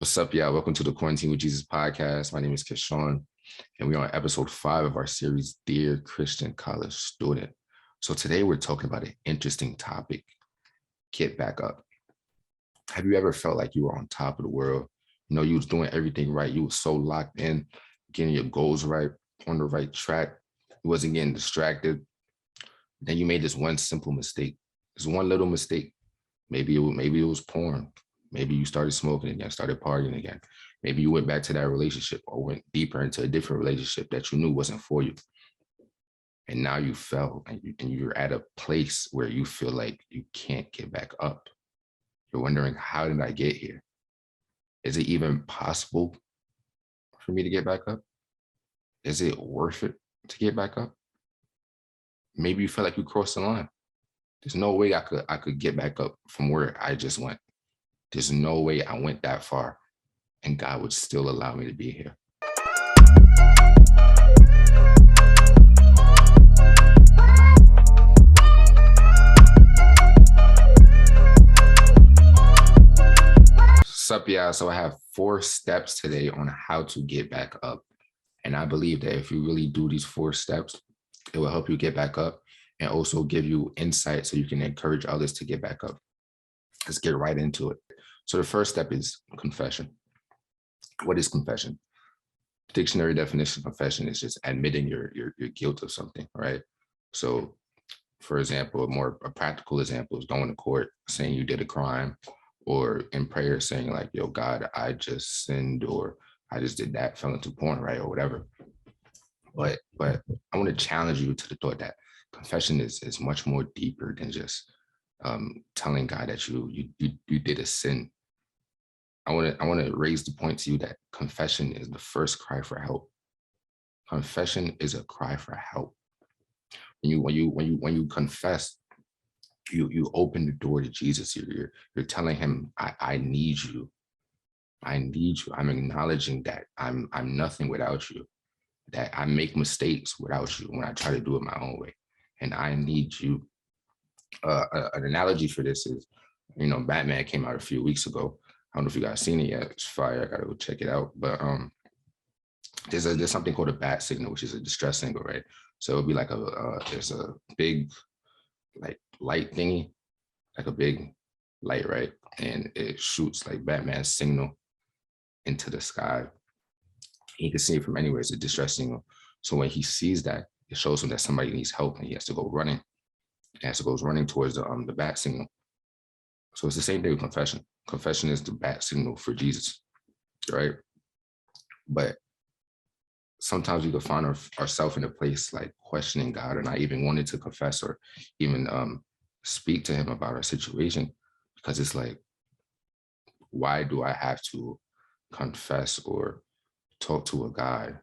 What's up, y'all? Welcome to the Quarantine with Jesus podcast. My name is Keshawn, and we're on episode 5 of our series, Dear Christian College Student. So today we're talking about an interesting topic, get back up. Have you ever felt like you were on top of the world? You know, you was doing everything right. You were so locked in, getting your goals right, on the right track. You wasn't getting distracted. Then you made this one simple mistake, this one little mistake. Maybe it was porn. Maybe you started smoking again, started partying again. Maybe you went back to that relationship or went deeper into a different relationship that you knew wasn't for you. And now you fell and you're at a place where you feel like you can't get back up. You're wondering, how did I get here? Is it even possible for me to get back up? Is it worth it to get back up? Maybe you feel like you crossed the line. There's no way I could get back up from where I just went. There's no way I went that far and God would still allow me to be here. Sup, y'all? So I have 4 steps today on how to get back up. And I believe that if you really do these 4 steps, it will help you get back up and also give you insight so you can encourage others to get back up. Let's get right into it. So the first step is confession. What is confession? Dictionary definition of confession is just admitting your guilt of something, right? So, for example, a practical example is going to court saying you did a crime, or in prayer saying like, "Yo, God, I just sinned," or "I just did that, fell into porn," right, or whatever. But I want to challenge you to the thought that confession is much more deeper than just telling God that you did a sin. I want to raise the point to you that confession is the first cry for help. Confession is a cry for help. When you confess, you open the door to Jesus. You're telling him, I need you. I need you. I'm acknowledging that I'm nothing without you, that I make mistakes without you when I try to do it my own way. And I need you. An analogy for this is, Batman came out a few weeks ago. I don't know if you guys seen it yet. It's fire. I gotta go check it out. But there's something called a bat signal, which is a distress signal, right? So it'll be like there's a big like light thingy, like a big light, right? And it shoots like Batman's signal into the sky. He can see it from anywhere. It's a distress signal. So when he sees that, it shows him that somebody needs help, and he has to go running. He has to go running towards the bat signal. So it's the same thing with confession. Confession is the bat signal for Jesus, right? But sometimes we can find ourselves in a place like questioning God or not even wanting to confess or even speak to him about our situation, because it's like, why do I have to confess or talk to a God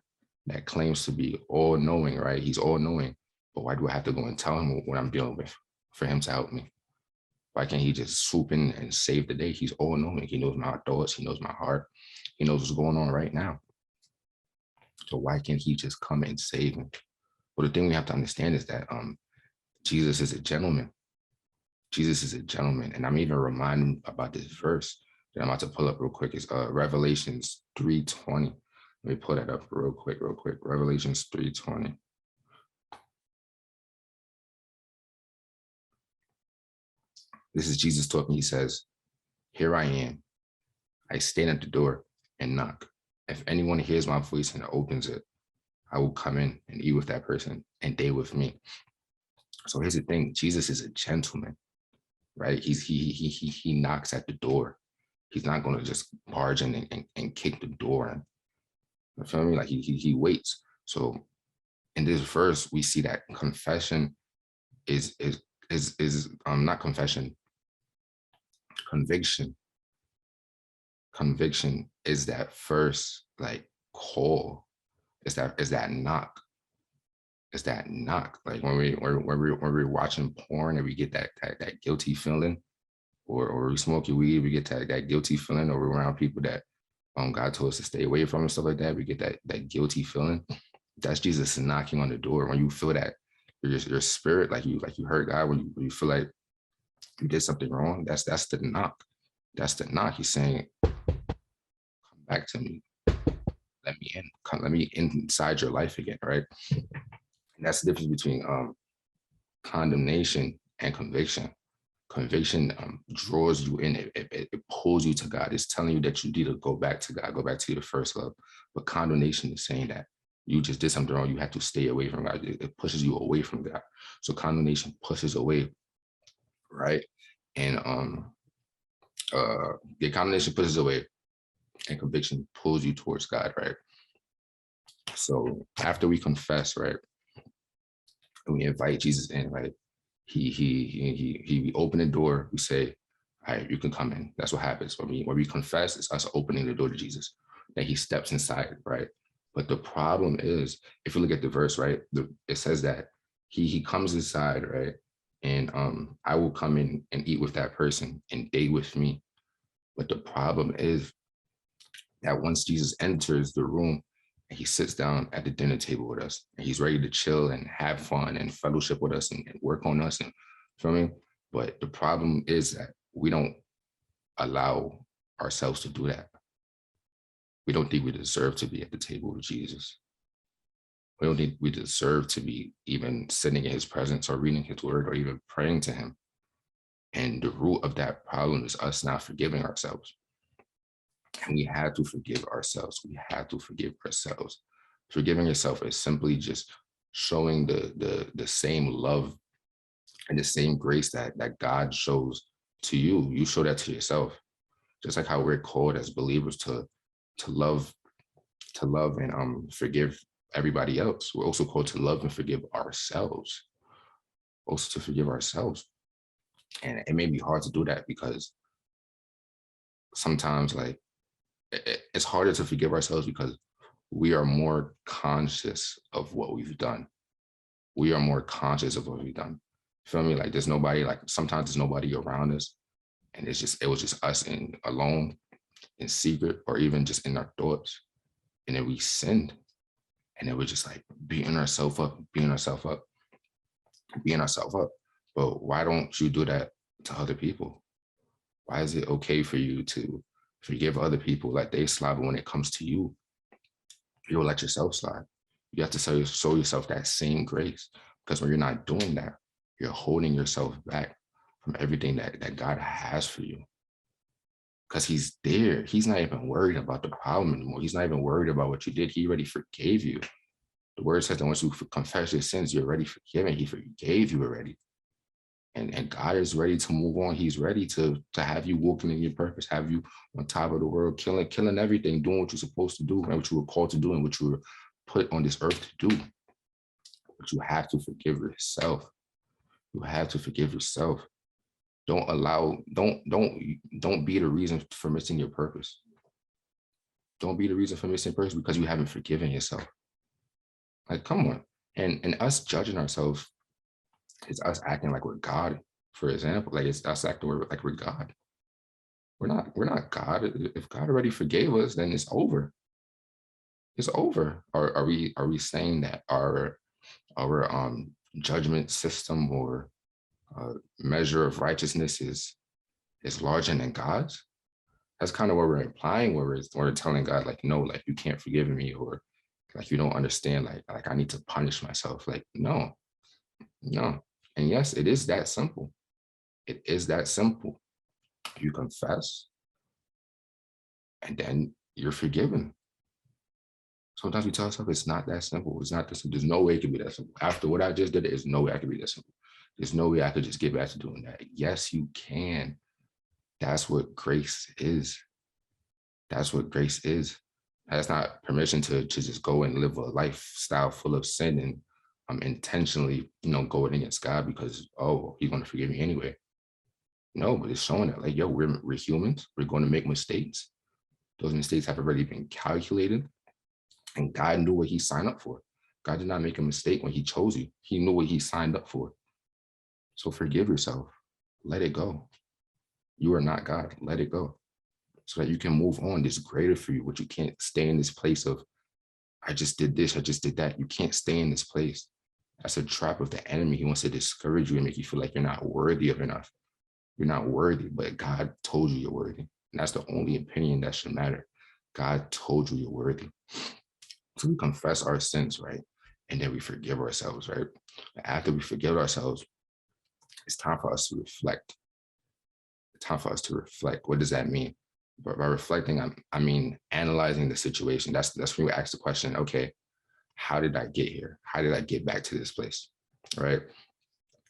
that claims to be all knowing, right? He's all knowing, but why do I have to go and tell him what I'm dealing with for him to help me? Why can't he just swoop in and save the day? He's all knowing. He knows my thoughts. He knows my heart. He knows what's going on right now. So why can't he just come and save me? Well, the thing we have to understand is that Jesus is a gentleman. Jesus is a gentleman. And I'm even reminded about this verse that I'm about to pull up real quick. It's Revelations 3:20. Let me pull that up real quick. Revelations 3:20. This is Jesus talking. He says, "Here I am. I stand at the door and knock. If anyone hears my voice and opens it, I will come in and eat with that person and they with me." So here's the thing: Jesus is a gentleman, right? He knocks at the door. He's not going to just barge in and kick the door in. You feel me? Like he waits. So in this verse, we see that confession is not confession. Conviction. Conviction is that first like call. Is that knock. It's that knock. Like when we're watching porn and we get that guilty feeling, or we smoke weed, we get that guilty feeling, or we're around people that God told us to stay away from and stuff like that. We get that guilty feeling. That's Jesus knocking on the door. When you feel that your spirit, like you heard God, when you feel like you did something wrong, that's the knock. That's the knock. He's saying, back to me. Let me in. Come, let me inside your life again, right? And that's the difference between condemnation and conviction. Conviction draws you in, it pulls you to God. It's telling you that you need to go back to God, go back to your first love. But condemnation is saying that you just did something wrong, you have to stay away from God. It pushes you away from God. So condemnation pushes away, right? And the condemnation pushes away, and conviction pulls you towards God, right? So after we confess, right, and we invite Jesus in, right, we open the door, we say, all right, you can come in. That's what happens when we confess. It's us opening the door to Jesus, that he steps inside, right? But the problem is, if you look at the verse, right, it says that he comes inside, right, and I will come in and eat with that person and they with me. But the problem is that once Jesus enters the room and he sits down at the dinner table with us and he's ready to chill and have fun and fellowship with us and work on us, and feel me? But the problem is that we don't allow ourselves to do that. We don't think we deserve to be at the table with Jesus. We don't think we deserve to be even sitting in his presence or reading his word or even praying to him. And the root of that problem is us not forgiving ourselves. And we had to forgive ourselves. We had to forgive ourselves. Forgiving yourself is simply just showing the same love and the same grace that God shows to you. You show that to yourself. Just like how we're called as believers to love, and forgive everybody else. We're also called to love and forgive ourselves. Also to forgive ourselves. And it may be hard to do that because sometimes, like, it's harder to forgive ourselves because we are more conscious of what we've done. We are more conscious of what we've done. Feel me? Like, there's nobody, like, sometimes there's nobody around us, and it was just us in alone, in secret, or even just in our thoughts. And then we sinned, and then we're just like beating ourselves up, beating ourselves up, beating ourselves up. But why don't you do that to other people? Why is it okay for you to forgive other people like they slide, but when it comes to you, you don't let yourself slide? You have to show yourself that same grace, because when you're not doing that, you're holding yourself back from everything that God has for you. Because he's there. He's not even worried about the problem anymore. He's not even worried about what you did. He already forgave you. The word says that once you confess your sins, you're already forgiven. He forgave you already. And God is ready to move on. He's ready to have you walking in your purpose, have you on top of the world, killing everything, doing what you're supposed to do, and what you were called to do, and what you were put on this earth to do. But you have to forgive yourself. You have to forgive yourself. Don't be the reason for missing your purpose. Don't be the reason for missing purpose because you haven't forgiven yourself. Like, come on. And us judging ourselves, it's us acting like we're God, for example. Like, it's us acting like we're God. We're not God. If God already forgave us, then it's over. It's over. Are we saying that our judgment system or measure of righteousness is larger than God's? That's kind of what we're implying, where we're telling God, like, no, like, you can't forgive me, or like, you don't understand, like I need to punish myself. Like, no. And yes, it is that simple. It is that simple. You confess, and then you're forgiven. Sometimes we tell ourselves it's not that simple. It's not this. There's no way it could be that simple. After what I just did, there's no way I could be that simple. There's no way I could just get back to doing that. Yes, you can. That's what grace is. That's what grace is. That's not permission to just go and live a lifestyle full of sin and intentionally, going against God because, oh, he's going to forgive me anyway. No, but it's showing that, like, yo, we're humans. We're going to make mistakes. Those mistakes have already been calculated, and God knew what he signed up for. God did not make a mistake when he chose you. He knew what he signed up for. So forgive yourself. Let it go. You are not God. Let it go, so that you can move on. There's greater for you, but you can't stay in this place of, I just did this, I just did that. You can't stay in this place. That's a trap of the enemy. He wants to discourage you and make you feel like you're not worthy of enough. You're not worthy, but God told you you're worthy. And that's the only opinion that should matter. God told you you're worthy. So we confess our sins, right? And then we forgive ourselves, right? After we forgive ourselves, it's time for us to reflect. It's time for us to reflect. What does that mean? But by reflecting, I mean analyzing the situation. That's when we ask the question, okay, how did I get here? How did I get back to this place? Right.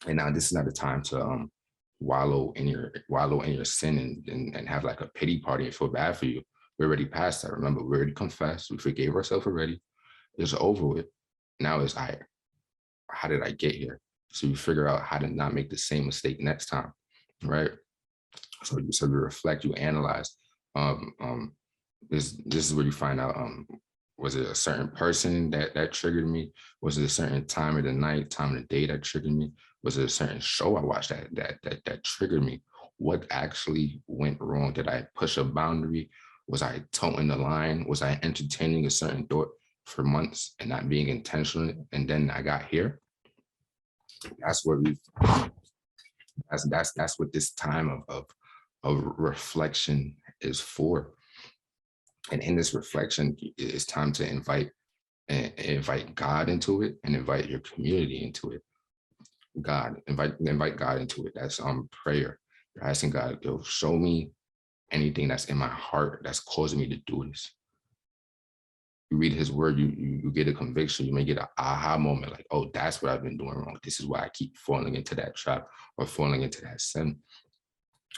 And now this is not the time to wallow in your sin and have like a pity party and feel bad for you. We're already past that. Remember, we already confessed. We forgave ourselves already. It's over with. Now it's how did I get here? So you figure out how to not make the same mistake next time, right? So you reflect, you analyze. Um, um, this is where you find out. Was it a certain person that triggered me? Was it a certain time of the night, time of the day that triggered me? Was it a certain show I watched that triggered me? What actually went wrong? Did I push a boundary? Was I toting the line? Was I entertaining a certain thought for months and not being intentional? And then I got here. That's what we. That's what this time of reflection is for. And in this reflection, it's time to invite God into it and invite your community into it. Invite God into it. That's prayer. You're asking God, yo, show me anything that's in my heart that's causing me to do this. You read his word, you get a conviction, you may get an aha moment, like, oh, that's what I've been doing wrong. This is why I keep falling into that trap or falling into that sin.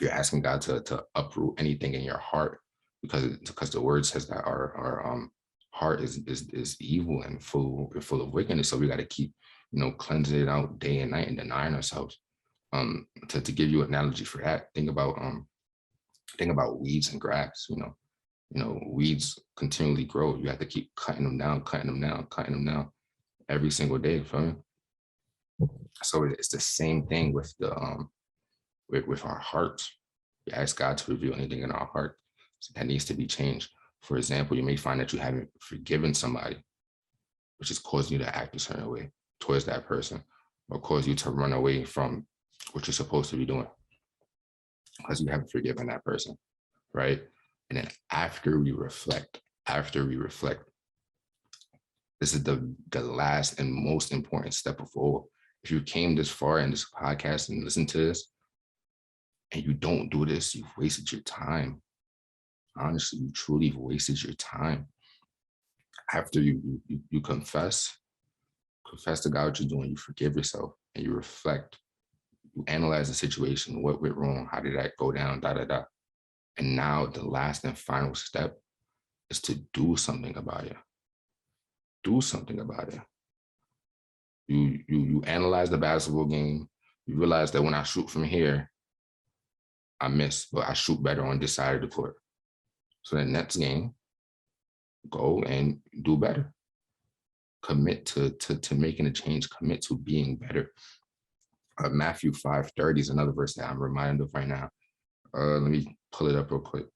You're asking God to uproot anything in your heart because the word says that our heart is evil and full of wickedness. So we got to keep cleansing it out day and night and denying ourselves. To give you an analogy for that, think about weeds and grass. Weeds continually grow. You have to keep cutting them down, cutting them down, cutting them down every single day. So it's the same thing with with our hearts. We ask God to reveal anything in our heart that needs to be changed. For example, you may find that you haven't forgiven somebody, which is causing you to act a certain way towards that person, or cause you to run away from what you're supposed to be doing because you haven't forgiven that person, right? And then after we reflect, this is the last and most important step of all. If you came this far in this podcast and listened to this, and you don't do this, you've wasted your time. Honestly, you truly wasted your time. After you confess to God what you're doing, you forgive yourself and you reflect, you analyze the situation, what went wrong, how did that go down, da da da. And now the last and final step is to do something about it. Do something about it. You analyze the basketball game, you realize that when I shoot from here, I miss, but I shoot better on this side of the court. So the next game, go and do better. Commit to making a change, commit to being better. Matthew 5:30 is another verse that I'm reminded of right now. Let me pull it up real quick.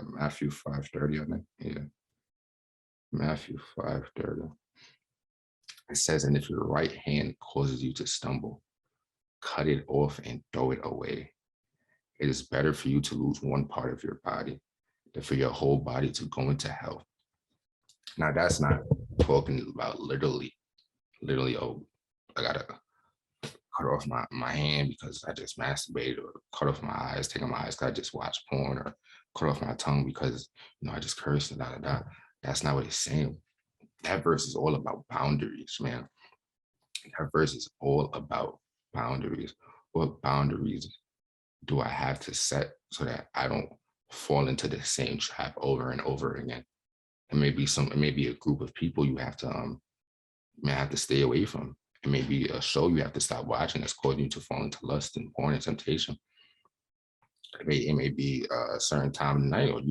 Matthew 5:30, I think. Yeah. Matthew 5:30. It says, and if your right hand causes you to stumble, cut it off and throw it away. It is better for you to lose one part of your body than for your whole body to go into hell. Now that's not talking about literally, oh, I gotta cut off my hand because I just masturbated, or cut off my eyes, take out my eyes because I just watched porn, or cut off my tongue because I just cursed and da da da. That's not what it's saying. That verse is all about boundaries, man. That verse is all about boundaries. What boundaries do I have to set so that I don't fall into the same trap over and over again? It may be a group of people you have to may have to stay away from. It may be a show you have to stop watching that's causing you to fall into lust and porn and temptation. It may be a certain time of the night, or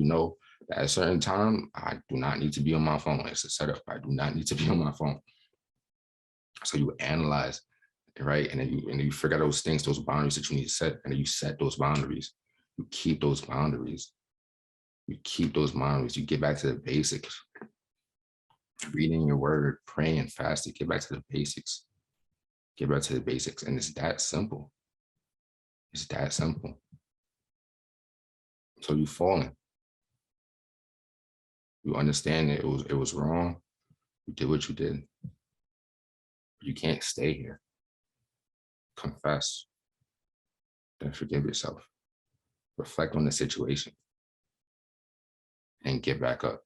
that at a certain time I do not need to be on my phone. It's a setup. I do not need to be on my phone. So you analyze, right? And then you figure out those things, those boundaries that you need to set, and then you set those boundaries. You keep those boundaries. You keep those boundaries. You get back to the basics. Reading your word, praying, fasting, get back to the basics. Get back to the basics. And it's that simple. It's that simple. So you've fallen. You understand that it was wrong. You did what you did. You can't stay here. Confess, then forgive yourself. Reflect on the situation and get back up.